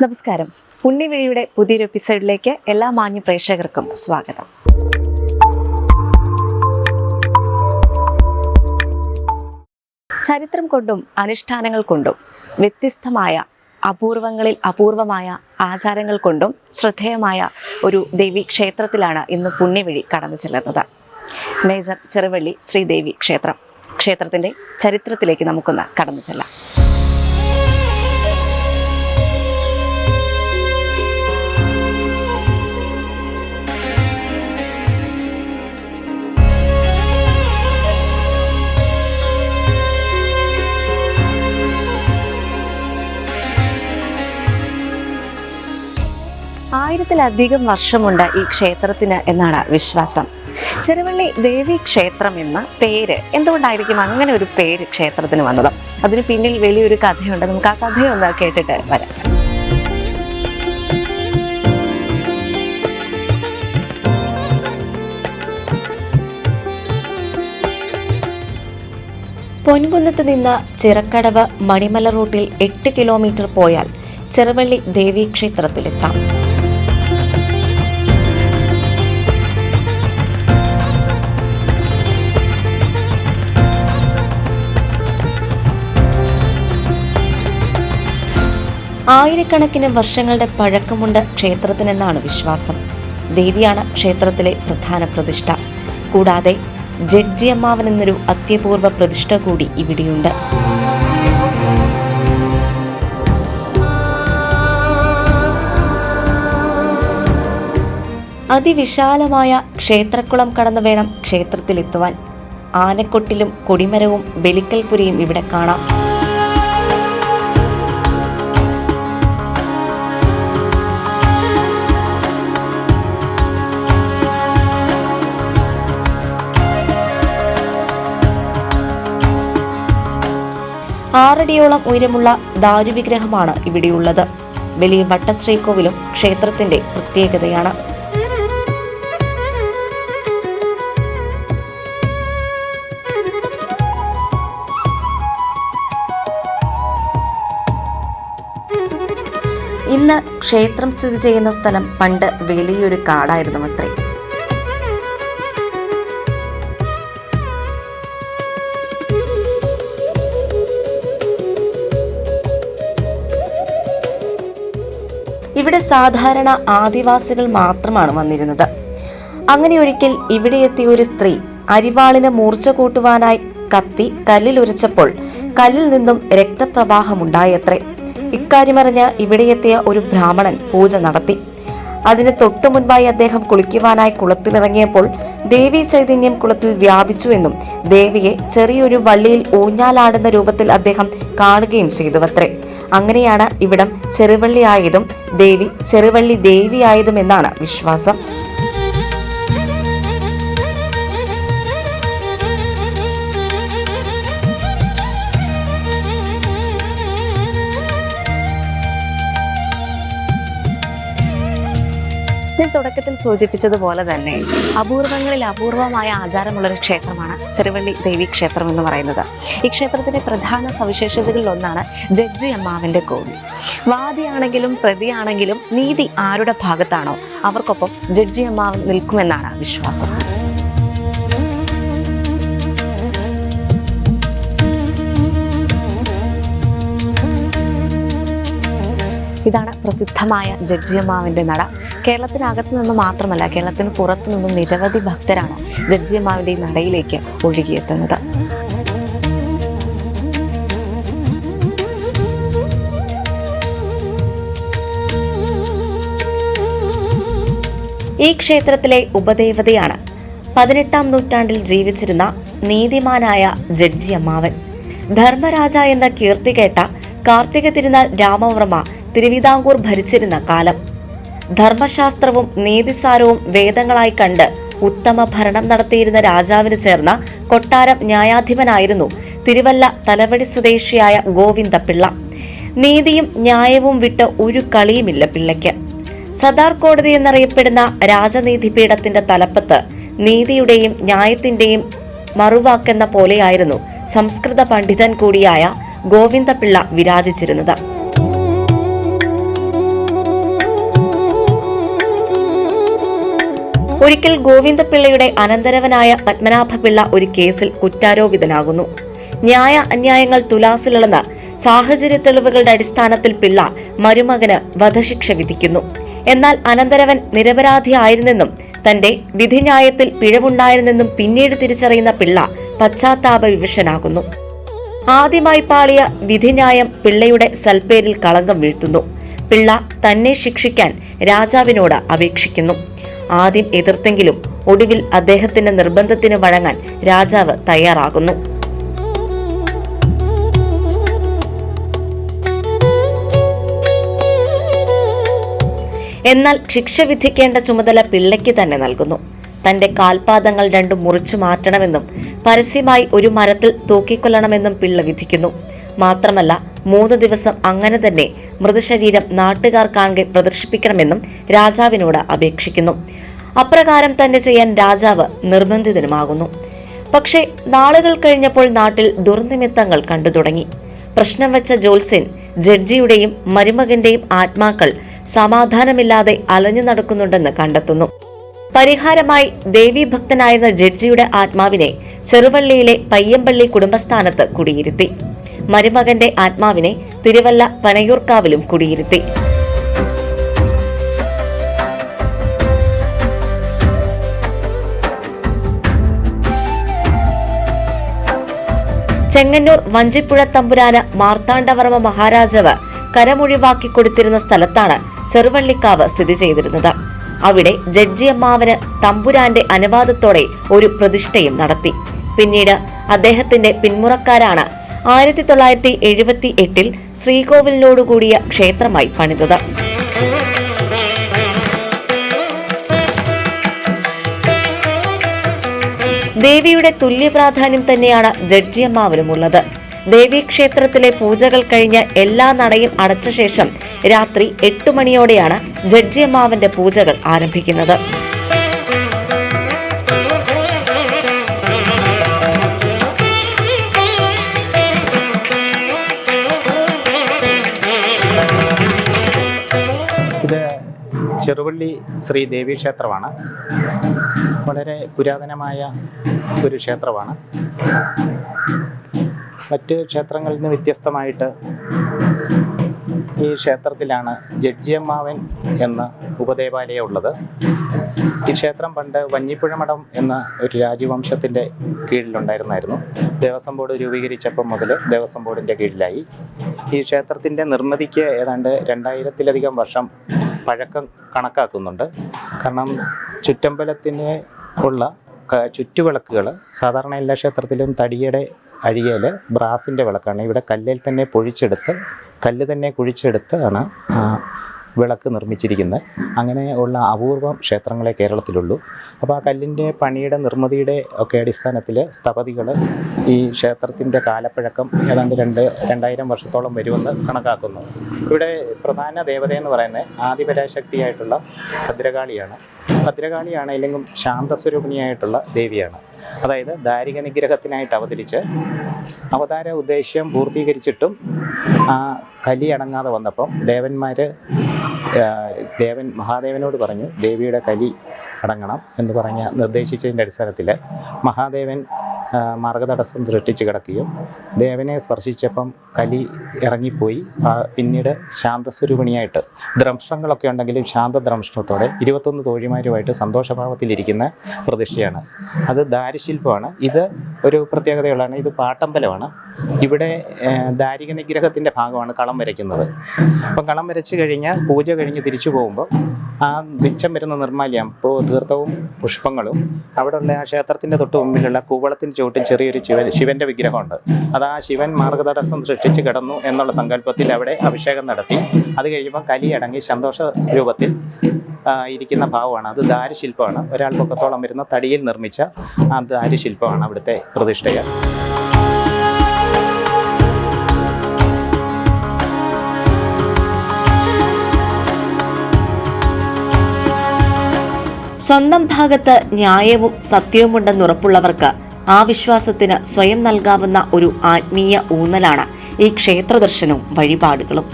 നമസ്കാരം. പുണ്യവഴിയുടെ പുതിയൊരു എപ്പിസോഡിലേക്ക് എല്ലാ മാന്യ പ്രേക്ഷകർക്കും സ്വാഗതം. ചരിത്രം കൊണ്ടും അനുഷ്ഠാനങ്ങൾ കൊണ്ടും വ്യത്യസ്തമായ അപൂർവങ്ങളിൽ അപൂർവമായ ആചാരങ്ങൾ കൊണ്ടും ശ്രദ്ധേയമായ ഒരു ദേവി ക്ഷേത്രത്തിലാണ് ഇന്ന് പുണ്യവഴി കടന്നു ചെല്ലുന്നത്. മേജർ ചെറുവള്ളി ശ്രീദേവി ക്ഷേത്രം. ക്ഷേത്രത്തിൻ്റെ ചരിത്രത്തിലേക്ക് നമുക്കൊന്ന് കടന്നു ചെല്ലാം. ആയിരത്തിലധികം വർഷമുണ്ട് ഈ ക്ഷേത്രത്തിന് എന്നാണ് വിശ്വാസം. ചെറുവള്ളി ദേവി ക്ഷേത്രം എന്ന പേര് എന്തുകൊണ്ടായിരിക്കും അങ്ങനെ ഒരു പേര് ക്ഷേത്രത്തിന് വന്നത്? അതിന് പിന്നിൽ വലിയൊരു കഥയുണ്ട്. നമുക്ക് ആ കഥയൊന്ന് കേട്ടിട്ട് വരാം. പൊൻകുന്നത്ത് നിന്ന് ചിറക്കടവ് മണിമല റൂട്ടിൽ 8 കിലോമീറ്റർ പോയാൽ ചെറുവള്ളി ദേവി ക്ഷേത്രത്തിലെത്താം. ആയിരക്കണക്കിന് വർഷങ്ങളുടെ പഴക്കമുണ്ട് ക്ഷേത്രത്തിനെന്നാണ് വിശ്വാസം. ദേവിയാണ് ക്ഷേത്രത്തിലെ പ്രധാന പ്രതിഷ്ഠ. കൂടാതെ ജഡ്ജിയമ്മാവൻ എന്നൊരു അത്യപൂർവ പ്രതിഷ്ഠ കൂടി ഇവിടെയുണ്ട്. അതിവിശാലമായ ക്ഷേത്രക്കുളം കടന്നു വേണം ക്ഷേത്രത്തിലെത്തുവാൻ. ആനക്കൊട്ടിലും കൊടിമരവും ബലിക്കൽപുരയും ഇവിടെ കാണാം. ആറടിയോളം ഉയരമുള്ള ദാരുവിഗ്രഹമാണ് ഇവിടെയുള്ളത്. വലിയ വട്ടശ്രീകോവിലും ക്ഷേത്രത്തിന്റെ പ്രത്യേകതയാണ്. ഇന്ന് ക്ഷേത്രം സ്ഥിതി ചെയ്യുന്ന സ്ഥലം പണ്ട് വലിയൊരു കാടായിരുന്നു അത്രേ. ഇവിടെ സാധാരണ ആദിവാസികൾ മാത്രമാണ് വന്നിരുന്നത്. അങ്ങനെ ഒരിക്കൽ ഇവിടെ എത്തിയ ഒരു സ്ത്രീ അരിവാളിന് മൂർച്ച കൂട്ടുവാനായി കത്തി കല്ലിൽ ഉരച്ചപ്പോൾ കല്ലിൽ നിന്നും രക്തപ്രവാഹമുണ്ടായത്രേ. ഇക്കാര്യമറിഞ്ഞ് ഇവിടെ എത്തിയ ഒരു ബ്രാഹ്മണൻ പൂജ നടത്തി. അതിന് തൊട്ടു മുൻപായി അദ്ദേഹം കുളിക്കുവാനായി കുളത്തിലിറങ്ങിയപ്പോൾ ദേവീ ചൈതന്യം കുളത്തിൽ വ്യാപിച്ചുവെന്നും ദേവിയെ ചെറിയൊരു വള്ളിയിൽ ഊഞ്ഞാലാടുന്ന രൂപത്തിൽ അദ്ദേഹം കാണുകയും ചെയ്തുവത്രേ. അങ്ങനെയാണ് ഇവിടം ചെറുവള്ളി ആയതും ദേവി ചെറുവള്ളി ദേവിയായതും എന്നാണ് വിശ്വാസം. ഞാൻ തുടക്കത്തിൽ സൂചിപ്പിച്ചതുപോലെ തന്നെ അപൂർവങ്ങളിൽ അപൂർവമായ ആചാരമുള്ളൊരു ക്ഷേത്രമാണ് ചെറുവള്ളി ദേവി ക്ഷേത്രം എന്ന് പറയുന്നത്. ഈ ക്ഷേത്രത്തിന്റെ പ്രധാന സവിശേഷതകളിൽ ഒന്നാണ് ജഡ്ജി അമ്മാവന്റെ കോവിൽ. വാദിയാണെങ്കിലും പ്രതിയാണെങ്കിലും നീതി ആരുടെ ഭാഗത്താണോ അവർക്കൊപ്പം ജഡ്ജി അമ്മാവൻ നിൽക്കുമെന്നാണ് വിശ്വാസം. ഇതാണ് പ്രസിദ്ധമായ ജഡ്ജിയമ്മാവിൻ്റെ നട. കേരളത്തിനകത്തു നിന്ന് മാത്രമല്ല, കേരളത്തിന് പുറത്തു നിന്നും നിരവധി ഭക്തരാണ് ജഡ്ജിയമ്മാവിൻ്റെ ഈ നടയിലേക്ക് ഒഴുകിയെത്തുന്നത്. ഈ ക്ഷേത്രത്തിലെ ഉപദേവതയാണ് 18-ാം നൂറ്റാണ്ടിൽ ജീവിച്ചിരുന്ന നീതിമാനായ ജഡ്ജിയമ്മാവൻ. ധർമ്മരാജ എന്ന കീർത്തി കേട്ട കാർത്തിക തിരുനാൾ രാമവർമ്മ തിരുവിതാംകൂർ ഭരിച്ചിരുന്ന കാലം. ധർമ്മശാസ്ത്രവും നീതിസാരവും വേദങ്ങളായി കണ്ട് ഉത്തമ ഭരണം നടത്തിയിരുന്ന രാജാവിന് ചേർന്ന കൊട്ടാരം ന്യായാധിപനായിരുന്നു തിരുവല്ല തലവടി സ്വദേശിയായ ഗോവിന്ദപിള്ള. നീതിയും ന്യായവും വിട്ട് ഒരു കളിയുമില്ല പിള്ളയ്ക്ക്. സദാർ കോടതി എന്നറിയപ്പെടുന്ന രാജനീതിപീഠത്തിന്റെ തലപ്പത്ത് നീതിയുടെയും ന്യായത്തിന്റെയും മറുവാക്കെന്ന പോലെയായിരുന്നു സംസ്കൃത പണ്ഡിതൻ കൂടിയായ ഗോവിന്ദപിള്ള വിരാജിച്ചിരുന്നത്. ഒരിക്കൽ ഗോവിന്ദപിള്ളയുടെ അനന്തരവനായ പത്മനാഭപിള്ള ഒരു കേസിൽ കുറ്റാരോപിതനാകുന്നു. ന്യായ അന്യായങ്ങൾ തുലാസിലിളന്ന് സാഹചര്യ തെളിവുകളുടെ അടിസ്ഥാനത്തിൽ പിള്ള മരുമകന് വധശിക്ഷ വിധിക്കുന്നു. എന്നാൽ അനന്തരവൻ നിരപരാധിയായിരുന്നെന്നും തന്റെ വിധിന്യായത്തിൽ പിഴവുണ്ടായിരുന്നെന്നും പിന്നീട് തിരിച്ചറിയുന്ന പിള്ള പശ്ചാത്താപ വിവശനാകുന്നു. ആദ്യമായി പാളിയ വിധിന്യായം പിള്ളയുടെ സൽപ്പേരിൽ കളങ്കം വീഴ്ത്തുന്നു. പിള്ള തന്നെ ശിക്ഷിക്കാൻ രാജാവിനോട് അപേക്ഷിക്കുന്നു. ആദ്യം എതിർത്തെങ്കിലും ഒടുവിൽ അദ്ദേഹത്തിന്റെ നിർബന്ധത്തിന് വഴങ്ങാൻ രാജാവ് തയ്യാറാകുന്നു. എന്നാൽ ശിക്ഷ വിധിക്കേണ്ട ചുമതല പിള്ളയ്ക്ക് തന്നെ നൽകുന്നു. തന്റെ കാൽപാദങ്ങൾ രണ്ടും മുറിച്ചു മാറ്റണമെന്നും പരസ്യമായി ഒരു മരത്തിൽ തൂക്കിക്കൊല്ലണമെന്നും പിള്ള വിധിക്കുന്നു. മാത്രമല്ല 3 ദിവസം അങ്ങനെ തന്നെ മൃതശരീരം നാട്ടുകാർ കാണെ പ്രദർശിപ്പിക്കണമെന്നും രാജാവിനോട് അപേക്ഷിക്കുന്നു. അപ്രകാരം തന്നെ ചെയ്യാൻ രാജാവ് നിർബന്ധിതനുമാകുന്നു. പക്ഷേ നാളുകൾ കഴിഞ്ഞപ്പോൾ നാട്ടിൽ ദുർനിമിത്തങ്ങൾ കണ്ടു തുടങ്ങി. പ്രശ്നം വെച്ച ജ്യോത്സ്യൻ ജഡ്ജിയുടെയും മരുമകന്റെയും ആത്മാക്കൾ സമാധാനമില്ലാതെ അലഞ്ഞു നടക്കുന്നുണ്ടെന്ന് കണ്ടെത്തുന്നു. പരിഹാരമായി ദേവീഭക്തനായിരുന്ന ജഡ്ജിയുടെ ആത്മാവിനെ ചെറുവള്ളിയിലെ പയ്യമ്പള്ളി കുടുംബസ്ഥാനത്ത് കുടിയിരുത്തി. മരുമകന്റെ ആത്മാവിനെ തിരുവല്ല പനയൂർക്കാവിലും കുടിയിരുത്തി. ചെങ്ങന്നൂർ വഞ്ചിപ്പുഴ തമ്പുരാന് മാർത്താണ്ഡവർമ്മ മഹാരാജാവ് കരമൊഴിവാക്കി കൊടുത്തിരുന്ന സ്ഥലത്താണ് ചെറുവള്ളിക്കാവ് സ്ഥിതി ചെയ്തിരുന്നത്. അവിടെ ജഡ്ജിയമ്മാവന് തമ്പുരാന്റെ അനുവാദത്തോടെ ഒരു പ്രതിഷ്ഠയും നടത്തി. പിന്നീട് അദ്ദേഹത്തിന്റെ പിന്മുറക്കാരാണ് 1978 ശ്രീകോവിലിനോടുകൂടിയ ക്ഷേത്രമായി പണിതത്. ദേവിയുടെ തുല്യ പ്രാധാന്യം തന്നെയാണ് ജഡ്ജിയമ്മാവനുമുള്ളത്. ദേവീക്ഷേത്രത്തിലെ പൂജകൾ കഴിഞ്ഞ് എല്ലാ നടയും അടച്ച ശേഷം രാത്രി 8 മണിയോടെയാണ് ജഡ്ജിയമ്മാവന്റെ പൂജകൾ ആരംഭിക്കുന്നത്. ഇത് ചെറുവള്ളി ശ്രീ ദേവീ ക്ഷേത്രമാണ്. വളരെ പുരാതനമായ ഒരു ക്ഷേത്രമാണ്. മറ്റ് ക്ഷേത്രങ്ങളിൽ നിന്ന് വ്യത്യസ്തമായിട്ട് ഈ ക്ഷേത്രത്തിലാണ് ജഡ്ജിയമ്മാവൻ എന്ന ഉപദേവാലയം ഉള്ളത്. ഈ ക്ഷേത്രം പണ്ട് വഞ്ഞിപ്പുഴ മഠം എന്ന ഒരു രാജവംശത്തിൻ്റെ കീഴിലുണ്ടായിരുന്നായിരുന്നു. ദേവസ്വം ബോർഡ് രൂപീകരിച്ചപ്പം മുതൽ ദേവസ്വം ബോർഡിൻ്റെ കീഴിലായി. ഈ ക്ഷേത്രത്തിൻ്റെ നിർമ്മിതിക്ക് ഏതാണ്ട് 2000-ലധികം വർഷം പഴക്കം കണക്കാക്കുന്നുണ്ട്. കാരണം ചുറ്റമ്പലത്തിന് ഉള്ള ചുറ്റുവിളക്കുകൾ സാധാരണ എല്ലാ ക്ഷേത്രത്തിലും തടിയുടെ അഴിയൽ ബ്രാസിൻ്റെ വിളക്കാണ്. ഇവിടെ കല്ലിൽ തന്നെ കല്ല് തന്നെ കുഴിച്ചെടുത്ത് ആണ് വിളക്ക് നിർമ്മിച്ചിരിക്കുന്നത്. അങ്ങനെ ഉള്ള അപൂർവം ക്ഷേത്രങ്ങളെ കേരളത്തിലുള്ളൂ. അപ്പോൾ ആ കല്ലിൻ്റെ പണിയുടെ നിർമ്മിതിയുടെ ഒക്കെ അടിസ്ഥാനത്തിൽ സ്ഥപതികൾ ഈ ക്ഷേത്രത്തിൻ്റെ കാലപ്പഴക്കം ഏതാണ്ട് 2000 വർഷത്തോളം വരുമെന്ന് കണക്കാക്കുന്നു. ഇവിടെ പ്രധാന ദേവതയെന്ന് പറയുന്നത് ആദിപരാശക്തിയായിട്ടുള്ള ഭദ്രകാളിയാണ്. ഭദ്രകാളിയാണെങ്കിലും ശാന്തസ്വരൂപിണിയായിട്ടുള്ള ദേവിയാണ്. അതായത് ദാരിക നിഗ്രഹത്തിനായിട്ട് അവതരിച്ച് അവതാര ഉദ്ദേശ്യം പൂർത്തീകരിച്ചിട്ടും ആ കലി അടങ്ങാതെ വന്നപ്പം ദേവൻ മഹാദേവനോട് പറഞ്ഞു ദേവിയുടെ കലി അടങ്ങണം എന്ന് പറഞ്ഞ് നിർദ്ദേശിച്ചതിൻ്റെ അടിസ്ഥാനത്തിൽ മഹാദേവൻ മാർഗതടസ്സം സൃഷ്ടിച്ച് കിടക്കുകയും ദേവനെ സ്പർശിച്ചപ്പം കലി ഇറങ്ങിപ്പോയി. പിന്നീട് ശാന്തസ്വരൂപിണിയായിട്ട് ദ്രംഷ്ടങ്ങളൊക്കെ ഉണ്ടെങ്കിലും ശാന്തദ്രംഷ്ടത്തോടെ 21 തോഴിമാരുമായിട്ട് സന്തോഷഭാവത്തിലിരിക്കുന്ന പ്രതിഷ്ഠയാണ്. അത് ദാരുശില്പമാണ്. ഇത് ഒരു പ്രത്യേകതയുള്ളതാണ്. ഇത് പാട്ടമ്പലമാണ്. ഇവിടെ ദാരിക നിഗ്രഹത്തിൻ്റെ ഭാഗമാണ് കളം വരയ്ക്കുന്നത്. അപ്പം കളം വരച്ച് കഴിഞ്ഞ് പൂജ കഴിഞ്ഞ് തിരിച്ചു പോകുമ്പോൾ ആ മിച്ചം വരുന്ന നിർമ്മാല്യം തീർത്ഥവും പുഷ്പങ്ങളും അവിടെയുള്ള ആ ക്ഷേത്രത്തിൻ്റെ തൊട്ട് മുമ്പിലുള്ള കൂവളത്തിന് ചുവട്ടിൽ ചെറിയൊരു ശിവൻ്റെ വിഗ്രഹമുണ്ട്. അത് ആ ശിവൻ മാർഗതടസ്സം സൃഷ്ടിച്ച് കിടന്നു എന്നുള്ള സങ്കല്പത്തിൽ അവിടെ അഭിഷേകം നടത്തി. അത് കഴിയുമ്പോൾ കലിയടങ്ങി സന്തോഷ രൂപത്തിൽ ഇരിക്കുന്ന ഭാവമാണ്. അത് ദാരുശില്പമാണ്. ഒരാൾ പൊക്കത്തോളം വരുന്ന തടിയിൽ നിർമ്മിച്ച ആ ദാരുശില്പമാണ് അവിടുത്തെ പ്രതിഷ്ഠകൾ. സ്വന്തം ഭാഗത്ത് ന്യായവും സത്യവുമുണ്ടെന്നുറപ്പുള്ളവർക്ക് ആ വിശ്വാസത്തിന് സ്വയം നൽകാവുന്ന ഒരു ആത്മീയ ഊന്നലാണ് ഈ ക്ഷേത്ര ദർശനവും വഴിപാടുകളും.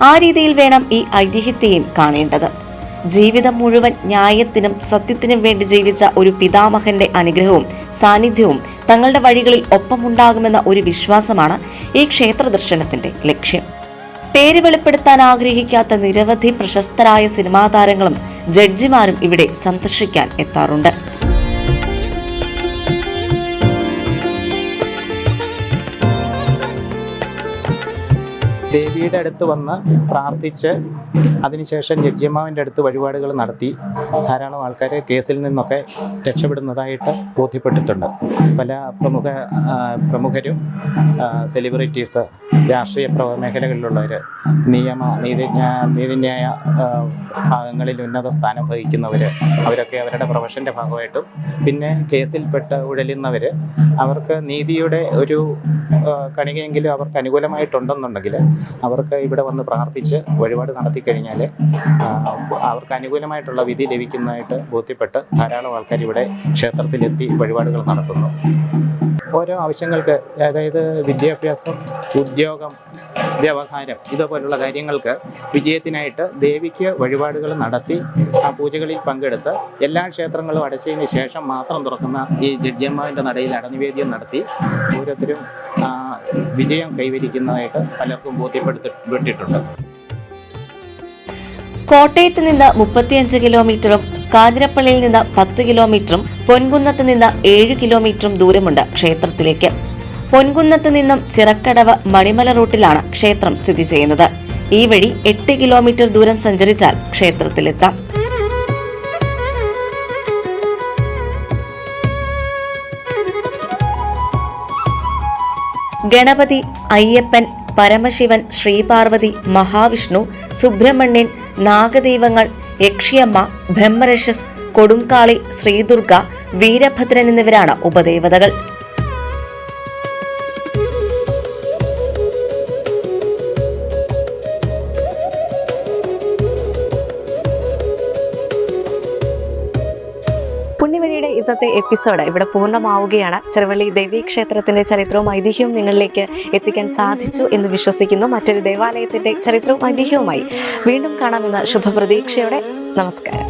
ആ രീതിയിൽ വേണം ഈ ഐതിഹ്യത്തെയും കാണേണ്ടത്. ജീവിതം മുഴുവൻ ന്യായത്തിനും സത്യത്തിനും വേണ്ടി ജീവിച്ച ഒരു പിതാമഹന്റെ അനുഗ്രഹവും സാന്നിധ്യവും തങ്ങളുടെ വഴികളിൽ ഒപ്പമുണ്ടാകുമെന്ന ഒരു വിശ്വാസമാണ് ഈ ക്ഷേത്ര ദർശനത്തിന്റെ ലക്ഷ്യം. പേര് വെളിപ്പെടുത്താൻ ആഗ്രഹിക്കാത്ത നിരവധി പ്രശസ്തരായ സിനിമാ താരങ്ങളും ജഡ്ജിമാരും ഇവിടെ സന്ദർശിക്കാൻ എത്താറുണ്ട്. ദേവിയുടെ അടുത്ത് വന്ന് പ്രാർത്ഥിച്ച് അതിനുശേഷം ജഡ്ജിമാവിൻ്റെ അടുത്ത് വഴിപാടുകൾ നടത്തി ധാരാളം ആൾക്കാർ കേസിൽ നിന്നൊക്കെ രക്ഷപ്പെടുന്നതായിട്ട് ബോധ്യപ്പെട്ടിട്ടുണ്ട്. പല പ്രമുഖരും സെലിബ്രിറ്റീസ്, രാഷ്ട്രീയ മേഖലകളിലുള്ളവർ, നീതിന്യായ ഭാഗങ്ങളിൽ ഉന്നത സ്ഥാനം വഹിക്കുന്നവർ, അവരൊക്കെ അവരുടെ പ്രൊഫഷൻ്റെ ഭാഗമായിട്ടും പിന്നെ കേസിൽപ്പെട്ട് ഉഴലുന്നവർ, അവർക്ക് നീതിയുടെ ഒരു കണികയെങ്കിലും അവർക്ക് അനുകൂലമായിട്ടുണ്ടെന്നുണ്ടെങ്കിൽ അവർക്ക് ഇവിടെ വന്ന് പ്രാർത്ഥിച്ച് വഴിപാട് നടത്തി കഴിഞ്ഞാൽ അവർക്ക് അനുകൂലമായിട്ടുള്ള വിധി ലഭിക്കുന്നതായിട്ട് ബോധ്യപ്പെട്ട് ധാരാളം ആൾക്കാർ ഇവിടെ ക്ഷേത്രത്തിലെത്തി വഴിപാടുകൾ നടത്തുന്നു. ഓരോ ആവശ്യങ്ങൾക്ക്, അതായത് വിദ്യാഭ്യാസം, ഉദ്യോഗം, വ്യവഹാരം, ഇതുപോലുള്ള കാര്യങ്ങൾക്ക് വിജയത്തിനായിട്ട് ദേവിക്ക് വഴിപാടുകൾ നടത്തി ആ പൂജകളിൽ പങ്കെടുത്ത് എല്ലാ ക്ഷേത്രങ്ങളും അടച്ചതിന് ശേഷം മാത്രം തുറക്കുന്ന ഈ ജഡ്ജിയമ്മാവിൻ്റെ നടയിൽ അടനിവേദ്യം നടത്തി ഓരോരുത്തരും വിജയം കൈവരിക്കുന്നതായിട്ട് പലർക്കും ബോധ്യപ്പെട്ടിട്ടുണ്ട്. കോട്ടയത്ത് നിന്ന് 35 കിലോമീറ്ററും കാഞ്ഞിരപ്പള്ളിയിൽ നിന്ന് 10 കിലോമീറ്ററും പൊൻകുന്നത്ത് നിന്ന് 7 കിലോമീറ്ററും ദൂരമുണ്ട് ക്ഷേത്രത്തിലേക്ക്. പൊൻകുന്നത്ത് നിന്നും ചിറക്കടവ് മണിമല റൂട്ടിലാണ് ക്ഷേത്രം സ്ഥിതി ചെയ്യുന്നത്. ഈ വഴി 8 കിലോമീറ്റർ ദൂരം സഞ്ചരിച്ചാൽ ക്ഷേത്രത്തിലെത്താം. ഗണപതി, അയ്യപ്പൻ, പരമശിവൻ, ശ്രീപാർവതി, മഹാവിഷ്ണു, സുബ്രഹ്മണ്യൻ, നാഗദൈവങ്ങൾ, യക്ഷിയമ്മ, ബ്രഹ്മരക്ഷസ്, കൊടുങ്കാളി, ശ്രീദുർഗ, വീരഭദ്രൻ എന്നിവരാണ് ഉപദേവതകൾ. പുണ്യവഴിയുടെ ഇന്നത്തെ എപ്പിസോഡ് ഇവിടെ പൂർണ്ണമാവുകയാണ്. ചെറുവള്ളി ദേവീ ക്ഷേത്രത്തിന്റെ ചരിത്രവും ഐതിഹ്യവും നിങ്ങളിലേക്ക് എത്തിക്കാൻ സാധിച്ചു എന്ന് വിശ്വസിക്കുന്നു. മറ്റൊരു ദേവാലയത്തിന്റെ ചരിത്രവും ഐതിഹ്യവുമായി വീണ്ടും കാണാമെന്ന ശുഭപ്രതീക്ഷയോടെ നമസ്കാരം.